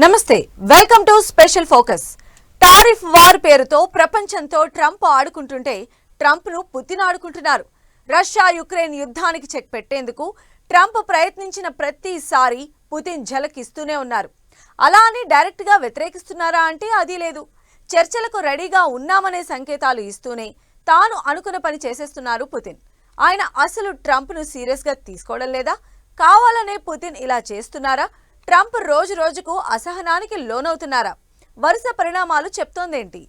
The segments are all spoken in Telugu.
నమస్తే welcome to special focus. Tariff war పేరుతో ప్రపంచంతో ట్రంప్ ఆడుకుంటుంటే ట్రంప్ ను పుతిన్ ఆడుకుంటున్నారు. రష్యా యుక్రెయిన్ యుద్ధానికి చెక్ పెట్టేందుకు ట్రంప్ ప్రయత్నించిన ప్రతిసారి పుతిన్ ఝలకిస్తూనే ఉన్నారు. అలా అని డైరెక్ట్ గా వ్యతిరేకిస్తున్నారా అంటే అది లేదు. చర్చలకు రెడీగా ఉన్నామనే సంకేతాలు ఇస్తూనే తాను అనుకున్న పని చేసేస్తున్నారు పుతిన్. ఆయన అసలు ట్రంప్ ను సీరియస్ గా తీసుకోవడం లేదా? కావాలనే పుతిన్ ఇలా చేస్తున్నారా? ట్రంప్ రోజు రోజుకు అసహనానికి లోనవుతున్నారా? వరుస పరిణామాలు చెప్తోందేంటి?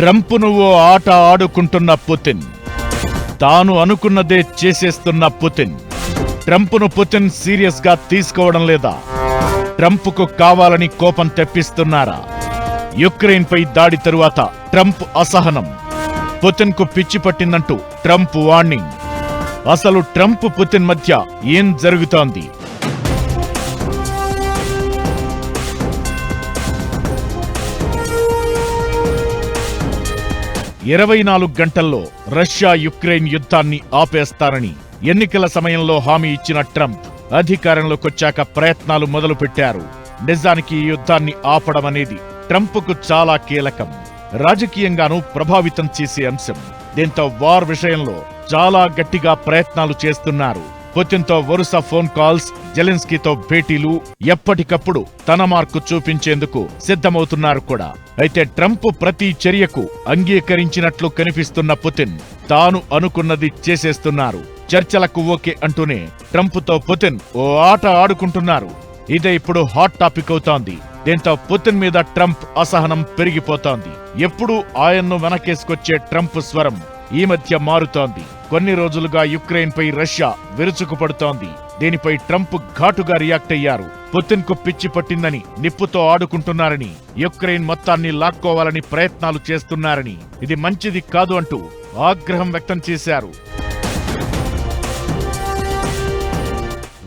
ట్రంప్ నువ్వు ఆట ఆడుకుంటున్న పుతిన్, తాను అనుకున్నదే చేసేస్తున్న పుతిన్. ట్రంప్ను పుతిన్ సీరియస్ గా తీసుకోవడం లేదా? ట్రంప్కు కావాలని కోపం తెప్పిస్తున్నారా? యుక్రెయిన్ పై దాడి తరువాత ట్రంప్ అసహనం, పుతిన్ కు పిచ్చి పట్టిందంటూ ట్రంప్ వార్నింగ్. అసలు ట్రంప్ పుతిన్ మధ్య ఏం జరుగుతోంది? ఇరవై 24 గంటల్లో రష్యా యుక్రెయిన్ యుద్ధాన్ని ఆపేస్తారని ఎన్నికల సమయంలో హామీ ఇచ్చిన ట్రంప్ అధికారంలోకొచ్చాక ప్రయత్నాలు మొదలుపెట్టారు. నిజానికి ఈ యుద్ధాన్ని ఆపడమనేది ట్రంప్కు చాలా కీలకం, రాజకీయంగానూ ప్రభావితం చేసే అంశం. దీంతో వార్ విషయంలో చాలా గట్టిగా ప్రయత్నాలు చేస్తున్నారు. పుతిన్తో వరుస ఫోన్ కాల్స్, జెలెన్స్కీతో భేటీలు, ఎప్పటికప్పుడు తన మార్కు చూపించేందుకు సిద్ధమవుతున్నారు కూడా. అయితే ట్రంప్ ప్రతి చర్యకు అంగీకరించినట్లు కనిపిస్తున్న పుతిన్ తాను అనుకున్నది చేసేస్తున్నారు. చర్చలకు ఓకే అంటూనే ట్రంప్తో పుతిన్ ఓ ఆట ఆడుకుంటున్నారు. ఇదే ఇప్పుడు హాట్ టాపిక్ అవుతోంది. దీంతో పుతిన్ మీద ట్రంప్ అసహనం పెరిగిపోతోంది. ఎప్పుడూ ఆయన్ను వెనకేసుకొచ్చే ట్రంప్ స్వరం ఈ మధ్య మారుతోంది. కొన్ని రోజులుగా యుక్రెయిన్ పై రష్యా విరుచుకుపడుతోంది. దీనిపై ట్రంప్ ఘాటుగా రియాక్ట్ అయ్యారు. పుతిన్ కు పిచ్చి పట్టిందని, నిప్పుతో ఆడుకుంటున్నారని, యుక్రెయిన్ మొత్తాన్ని లాక్కోవాలని ప్రయత్నాలు చేస్తున్నారని, ఇది మంచిది కాదు అంటూ ఆగ్రహం వ్యక్తం చేశారు.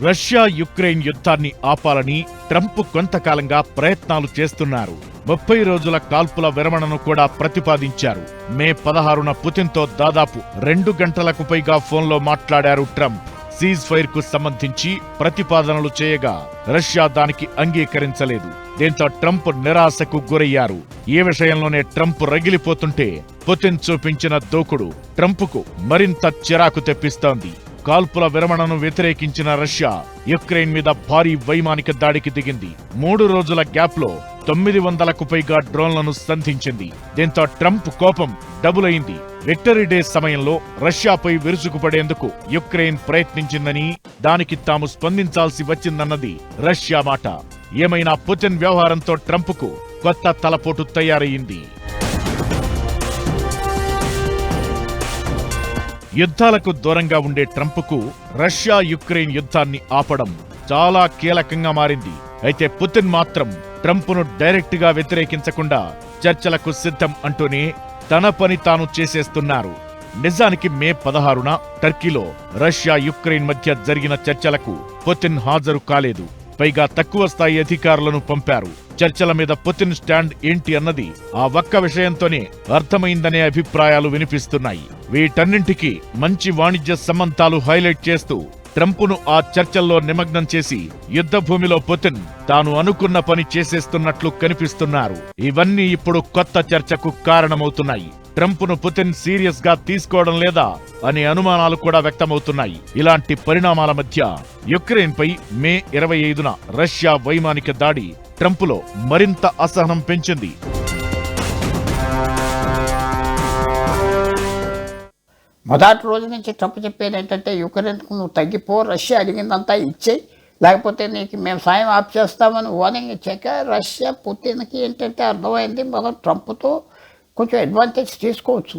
రష్యా యుక్రెయిన్ యుద్ధాన్ని ఆపాలని ట్రంప్ కొంతకాలంగా ప్రయత్నాలు చేస్తున్నారు. 30 రోజుల కాల్పుల విరమణను కూడా ప్రతిపాదించారు. మే 16న పుతిన్తో దాదాపు 2 గంటలకు పైగా ఫోన్లో మాట్లాడారు ట్రంప్. సీజ్ ఫైర్ కు సంబంధించి ప్రతిపాదనలు చేయగా రష్యా దానికి అంగీకరించలేదు. దీంతో ట్రంప్ నిరాశకు గురయ్యారు. ఈ విషయంలోనే ట్రంప్ రగిలిపోతుంటే పుతిన్ చూపించిన దూకుడు ట్రంప్కు మరింత చిరాకు తెప్పిస్తోంది. కాల్పుల విరమణను వ్యతిరేకించిన రష్యా యుక్రెయిన్ మీద భారీ వైమానిక దాడికి దిగింది. 3 రోజుల గ్యాప్లో 900కు పైగా డ్రోన్లను సంధించింది. దీంతో ట్రంప్ కోపం డబుల్ అయింది. విక్టరీ డే సమయంలో రష్యాపై విరుచుకుపడేందుకు యుక్రెయిన్ ప్రయత్నించిందని, దానికి తాము స్పందించాల్సి వచ్చిందన్నది రష్యా మాట. ఏమైనా పుతిన్ వ్యవహారంతో ట్రంప్కు కొత్త తలపోటు తయారయ్యింది. యుద్ధాలకు దూరంగా ఉండే ట్రంప్కు రష్యా యుక్రెయిన్ యుద్ధాన్ని ఆపడం చాలా కీలకంగా మారింది. అయితే పుతిన్ మాత్రం ట్రంప్ను డైరెక్ట్ గా వ్యతిరేకించకుండా చర్చలకు సిద్ధం అంటూనే తన పని తాను చేసేస్తున్నారు. నిజానికి మే 16న టర్కీలో రష్యా యుక్రెయిన్ మధ్య జరిగిన చర్చలకు పుతిన్ హాజరు కాలేదు. పైగా తక్కువ స్థాయి అధికారులను పంపారు. చర్చల మీద పుతిన్ స్టాండ్ ఏంటి అన్నది ఆ ఒక్క విషయంతోనే అర్థమైందనే అభిప్రాయాలు వినిపిస్తున్నాయి. వీటన్నింటికీ మంచి వాణిజ్య సంబంధాలు హైలైట్ చేస్తూ ట్రంప్ను ఆ చర్చల్లో నిమగ్నం చేసి యుద్ధ భూమిలో పుతిన్ తాను అనుకున్న పని చేసేస్తున్నట్లు కనిపిస్తున్నారు. ఇవన్నీ ఇప్పుడు కొత్త చర్చకు కారణమవుతున్నాయి. ట్రంప్ను పుతిన్ సీరియస్ గా తీసుకోవడం లేదా అనే అనుమానాలు కూడా వ్యక్తమవుతున్నాయి. ఇలాంటి పరిణామాల మధ్య యుక్రెయిన్ పై మే 25న రష్యా వైమానిక దాడి ట్రంప్లో మరింత అసహనం పెంచింది. మొదటి రోజు నుంచి ట్రంప్ చెప్పేది ఏంటంటే, యుక్రెయిన్కు నువ్వు తగ్గిపో, రష్యా అడిగిందంతా ఇచ్చేయి, లేకపోతే నీకు మేము సాయం ఆప్ చేస్తామని వార్నింగ్ ఇచ్చాక రష్యా పుతిన్కి ఏంటంటే అర్థమైంది, మనం ట్రంప్తో కొంచెం అడ్వాంటేజ్ తీసుకోవచ్చు.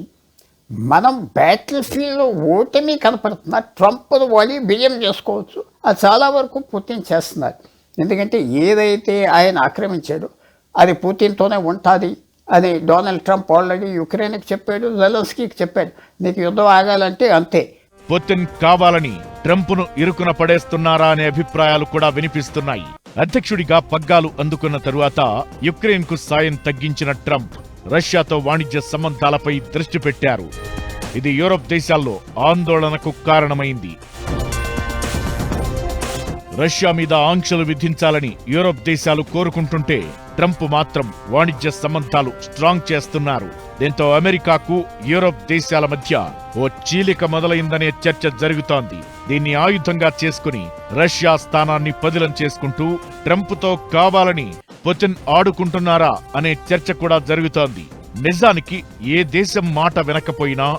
మనం బ్యాటిల్ ఫీల్డ్లో ఓటమి కనపడుతున్నా ట్రంప్ వలి బియ్యం చేసుకోవచ్చు. అది చాలా వరకు పుతిన్ చేస్తున్నారు. ఎందుకంటే ఏదైతే ఆయన ఆక్రమించాడో అది పుతిన్తోనే ఉంటుంది. అది డొనాల్డ్ ట్రంప్ ఆల్రెడీ యుక్రెయిన్కి చెప్పాడు, జెలెన్స్కీకి చెప్పాడు, నీకు యుద్ధం ఆగాలంటే అంతే. పుతిన్ కావాలని ట్రంప్ను ఇరుకున పడేస్తున్నారా అనే అభిప్రాయాలు కూడా వినిపిస్తున్నాయి. అధ్యక్షుడిగా పగ్గాలు అందుకున్న తరువాత యుక్రెయిన్కు సాయం తగ్గించిన ట్రంప్ రష్యాతో వాణిజ్య సంబంధాలపై దృష్టి పెట్టారు. ఇది యూరప్ దేశాల్లో ఆందోళనకు కారణమైంది. రష్యా మీద ఆంక్షలు విధించాలని యూరప్ దేశాలు కోరుకుంటుంటే ట్రంప్ మాత్రం వాణిజ్య సంబంధాలు స్ట్రాంగ్ చేస్తున్నారు. దీంతో అమెరికాకు యూరప్ దేశాల మధ్య ఓ చీలిక మొదలైందనే చర్చ జరుగుతోంది. దీన్ని ఆయుధంగా చేసుకుని రష్యా స్థానాన్ని పదిలం చేసుకుంటూ ట్రంప్తో కావాలని పుతిన్ ఆడుకుంటున్నారా అనే చర్చ కూడా జరుగుతోంది. నిజానికి ఏ దేశం మాట వినకపోయినా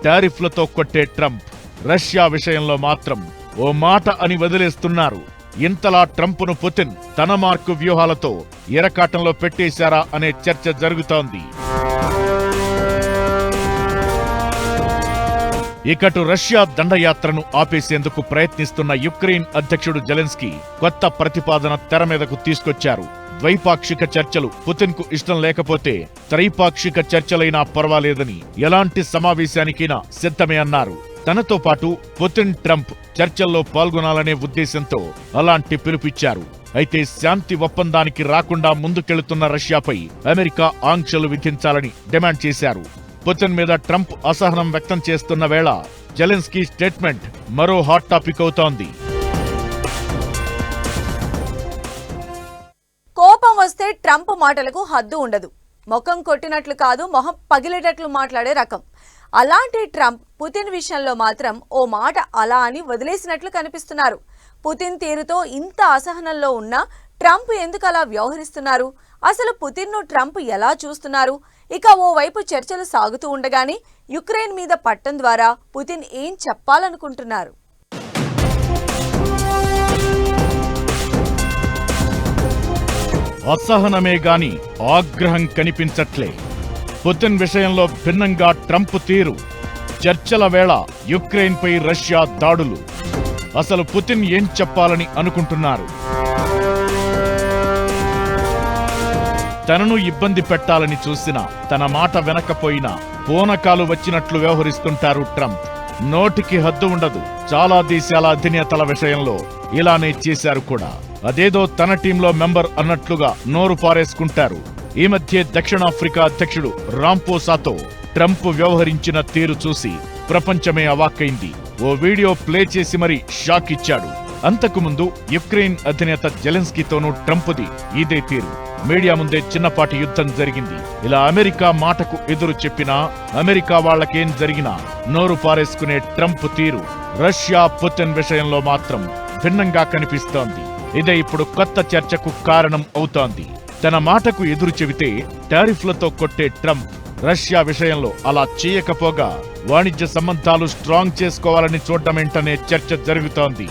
టారిఫ్లతో కొట్టే ట్రంప్ రష్యా విషయంలో మాత్రం ఓ మాట అని వదిలేస్తున్నారు. ఇంతలా ట్రంప్ను పుతిన్ తన మార్కు వ్యూహాలతో ఎరకాటంలో పెట్టేశారా అనే చర్చ జరుగుతోంది. ఇకటు రష్యా దండయాత్రను ఆపేసేందుకు ప్రయత్నిస్తున్న యుక్రెయిన్ అధ్యక్షుడు జెలెన్స్కీ కొత్త ప్రతిపాదన తెర మీదకు తీసుకొచ్చారు. ద్వైపాక్షిక చర్చలు పుతిన్కు ఇష్టం లేకపోతే త్రైపాక్షిక చర్చలైనా పర్వాలేదని, ఎలాంటి సమావేశానికైనా సిద్ధమే అన్నారు. తనతో పాటు పుతిన్, ట్రంప్ చర్చల్లో పాల్గొనాలనే ఉద్దేశంతో అలాంటి పిలుపిచ్చారు. అయితే శాంతి ఒప్పందానికి రాకుండా ముందుకెళ్తున్న రష్యాపై అమెరికా ఆంక్షలు విధించాలని డిమాండ్ చేశారు. పుతిన్ మీద ట్రంప్ అసహనం వ్యక్తం చేస్తున్న వేళ జెలెన్స్కీ స్టేట్మెంట్ మరో హాట్ టాపిక్ అవుతోంది. కోపం వస్తే ట్రంప్ మాటలకు హద్దు ఉండదు. ముఖం కొట్టినట్లు కాదు, మొహం పగిలేటట్లు మాట్లాడే రకం. అలాంటి ట్రంప్ పుతిన్ విషయంలో మాత్రం ఓ మాట అలా అని వదిలేసినట్లు కనిపిస్తున్నారు. పుతిన్ తీరుతో ఇంత అసహనంలో ఉన్న ట్రంప్ ఎందుకు అలా వ్యవహరిస్తున్నారు? అసలు పుతిన్ను ట్రంప్ ఎలా చూస్తున్నారు? ఇక ఓవైపు చర్చలు సాగుతూ ఉండగానే యుక్రెయిన్ మీద పట్టం ద్వారా పుతిన్ ఏం చెప్పాలనుకుంటున్నారు? అసహనమే గాని ఆగ్రహం కనిపించట్లే. పుతిన్ విషయంలో భిన్నంగా ట్రంప్ తీరు. చర్చల వేళ యుక్రెయిన్పై రష్యా దాడులు. అసలు పుతిన్ ఏం చెప్పాలని అనుకుంటున్నారు? తనను ఇబ్బంది పెట్టాలని చూసినా, తన మాట వినకపోయినా పూనకాలు వచ్చినట్లు వ్యవహరిస్తుంటారు ట్రంప్. నోటికి హద్దు ఉండదు. చాలా దేశాల అధినేతల విషయంలో ఇలానే చేశారు కూడా. అదేదో తన టీంలో మెంబర్ అన్నట్లుగా నోరు పారేసుకుంటారు. ఈ మధ్య దక్షిణాఫ్రికా అధ్యక్షుడు రాంపోసాతో ట్రంప్ వ్యవహరించిన తీరు చూసి ప్రపంచమే అవాక్కైంది. ఓ వీడియో ప్లే చేసి మరీ షాక్ ఇచ్చాడు. అంతకుముందు యుక్రెయిన్ అధినేత జెలెన్స్కీతోనూ ట్రంప్ది ఇదే తీరు. మీడియా ముందే చిన్నపాటి యుద్ధం జరిగింది. ఇలా అమెరికా మాటకు ఎదురు చెప్పినా, అమెరికా వాళ్లకేం జరిగినా నోరు పారేసుకునే ట్రంప్ తీరు రష్యా పుతిన్ విషయంలో మాత్రం భిన్నంగా కనిపిస్తోంది. ఇదే ఇప్పుడు కొత్త చర్చకు కారణం అవుతోంది. తన మాటకు ఎదురు చెబితే టారిఫ్లతో కొట్టే ట్రంప్ రష్యా విషయంలో అలా చేయకపోగా వాణిజ్య సంబంధాలు స్ట్రాంగ్ చేసుకోవాలని చూడటమేంటనే చర్చ జరుగుతోంది.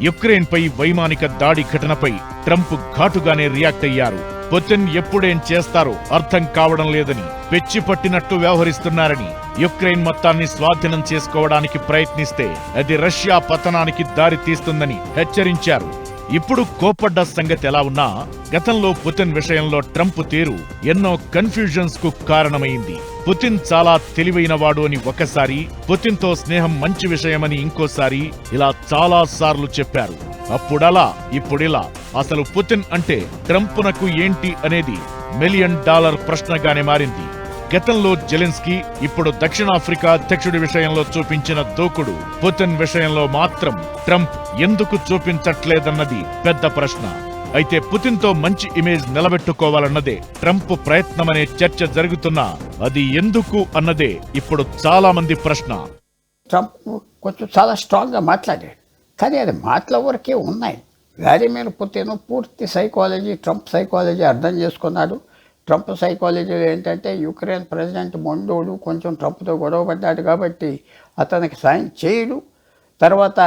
యుక్రెయిన్పై వైమానిక దాడి ఘటనపై ట్రంప్ ఘాటుగానే రియాక్ట్ అయ్యారు. పుతిన్ ఎప్పుడేం చేస్తారో అర్థం కావడం లేదని, పెచ్చి పట్టినట్టు వ్యవహరిస్తున్నారని, యుక్రెయిన్ మొత్తాన్ని స్వాధీనం చేసుకోవడానికి ప్రయత్నిస్తే అది రష్యా పతనానికి దారి తీస్తుందని హెచ్చరించారు. ఇప్పుడు కోపడ్డ సంగతి ఎలా ఉన్నా, గతంలో పుతిన్ విషయంలో ట్రంప్ తీరు ఎన్నో కన్ఫ్యూజన్స్ కు కారణమైంది. పుతిన్ చాలా తెలివైనవాడు అని ఒకసారి, పుతిన్తో స్నేహం మంచి విషయమని ఇంకోసారి, ఇలా చాలా సార్లు చెప్పారు. అప్పుడలా ఇప్పుడిలా. అసలు పుతిన్ అంటే ట్రంప్నకు ఏంటి అనేది $1 మిలియన్ ప్రశ్నగానే మారింది. గతంలో జెలెన్స్కీ, ఇప్పుడు దక్షిణాఫ్రికా అధ్యక్షుడి విషయంలో చూపించిన దూకుడు పుతిన్ విషయంలో మాత్రం ట్రంప్ ఎందుకు చూపించట్లేదన్నది పెద్ద ప్రశ్న. అయితే పుతిన్తో మంచి ఇమేజ్ నిలబెట్టుకోవాలన్నదే ట్రంప్ ప్రయత్నమనే చర్చ జరుగుతున్నా, అది ఎందుకు అన్నదే ఇప్పుడు చాలా మంది ప్రశ్న. ట్రంప్ కొంచెం చాలా స్ట్రాంగ్గా మాట్లాడాడు, కానీ అది మాటల వరకే ఉన్నాయి. వ్లాదిమిర్ పుతిన్ పూర్తి సైకాలజీ, ట్రంప్ సైకాలజీ అర్థం చేసుకున్నాడు. ట్రంప్ సైకాలజీలో ఏంటంటే యుక్రెయిన్ ప్రెసిడెంట్ మొండోడు, కొంచెం ట్రంప్తో గొడవ పడ్డాడు కాబట్టి అతనికి సాయం చేయడు. తర్వాత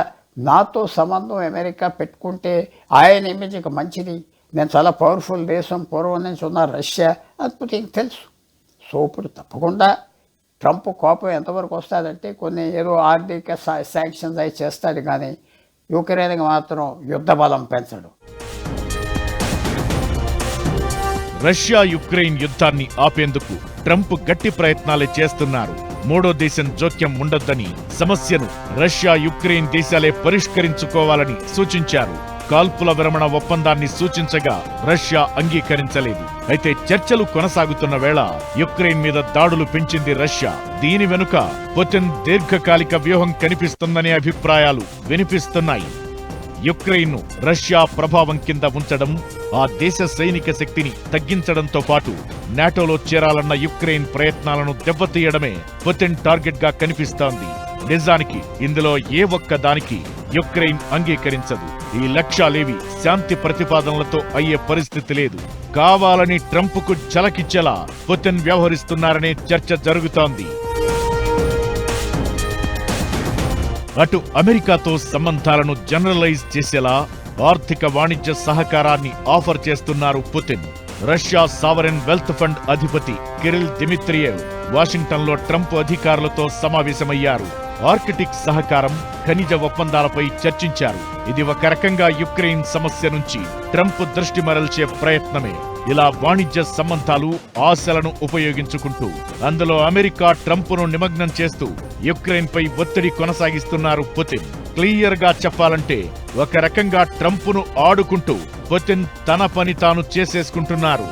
నాతో సంబంధం అమెరికా పెట్టుకుంటే ఆయన ఇమేజ్కి మంచిది, నేను చాలా పవర్ఫుల్ దేశం, పూర్వం నుంచి ఉన్న రష్యా, అది పుతిన్కి తెలుసు. సో ఇప్పుడు తప్పకుండా ట్రంప్ కోపం ఎంతవరకు వస్తుందంటే కొన్ని ఏదో ఆర్థిక శాంక్షన్స్ అవి చేస్తాడు, కానీ యుక్రెయిన్కి మాత్రం యుద్ధ బలం పెంచడు. రష్యా యుక్రెయిన్ యుద్ధాన్ని ఆపేందుకు ట్రంప్ గట్టి ప్రయత్నాలే చేస్తున్నారు. మూడో దేశం జోక్యం ఉండొద్దని, సమస్యను రష్యా యుక్రెయిన్ దేశాలే పరిష్కరించుకోవాలని సూచించారు. కాల్పుల విరమణ ఒప్పందాన్ని సూచించగా రష్యా అంగీకరించలేదు. అయితే చర్చలు కొనసాగుతున్న వేళ యుక్రెయిన్ మీద దాడులు పెంచింది రష్యా. దీని వెనుక పుతిన్ దీర్ఘకాలిక వ్యూహం కనిపిస్తుందనే అభిప్రాయాలు వినిపిస్తున్నాయి. యుక్రెయిన్ను రష్యా ప్రభావం కింద ఉంచడం, ఆ దేశ సైనిక శక్తిని తగ్గించడంతో పాటు నాటోలో చేరాలన్న యుక్రెయిన్ ప్రయత్నాలను దెబ్బతీయడమే పుతిన్ టార్గెట్ గా కనిపిస్తోంది. నిజానికి ఇందులో ఏ ఒక్క దానికి యుక్రెయిన్ అంగీకరించదు. ఈ లక్ష్యాలేవి శాంతి ప్రతిపాదనలతో అయ్యే పరిస్థితి లేదు. కావాలని ట్రంప్కు చలకిచ్చేలా పుతిన్ వ్యవహరిస్తున్నారనే చర్చ జరుగుతోంది. అటు అమెరికాతో సంబంధాలను జనరలైజ్ చేసేలా ఆర్థిక వాణిజ్య సహకారాన్ని ఆఫర్ చేస్తున్నారు Putin. Russia sovereign wealth fund అధిపతి కిరిల్ దిమిత్రియేవ్ వాషింగ్టన్లో ట్రంప్ అధికారులతో సమావేశమయ్యారు. ఆర్కిటిక్ సహకారం, ఖనిజ ఒప్పందాలపై చర్చించారు. ఇది ఒక రకంగా యుక్రెయిన్ సమస్య నుంచి ట్రంప్ దృష్టి మరల్చే ప్రయత్నమే. ఇలా వాణిజ్య సంబంధాలు, ఆశలను ఉపయోగించుకుంటూ అందులో అమెరికా ట్రంప్ను నిమగ్నం చేస్తూ యుక్రెయిన్ పై ఒత్తిడి కొనసాగిస్తున్నారు పుతిన్. క్లియర్ గా చెప్పాలంటే ఒక రకంగా ట్రంప్ను ఆడుకుంటూ పుతిన్ తన పని తాను చేసేసుకుంటున్నారు.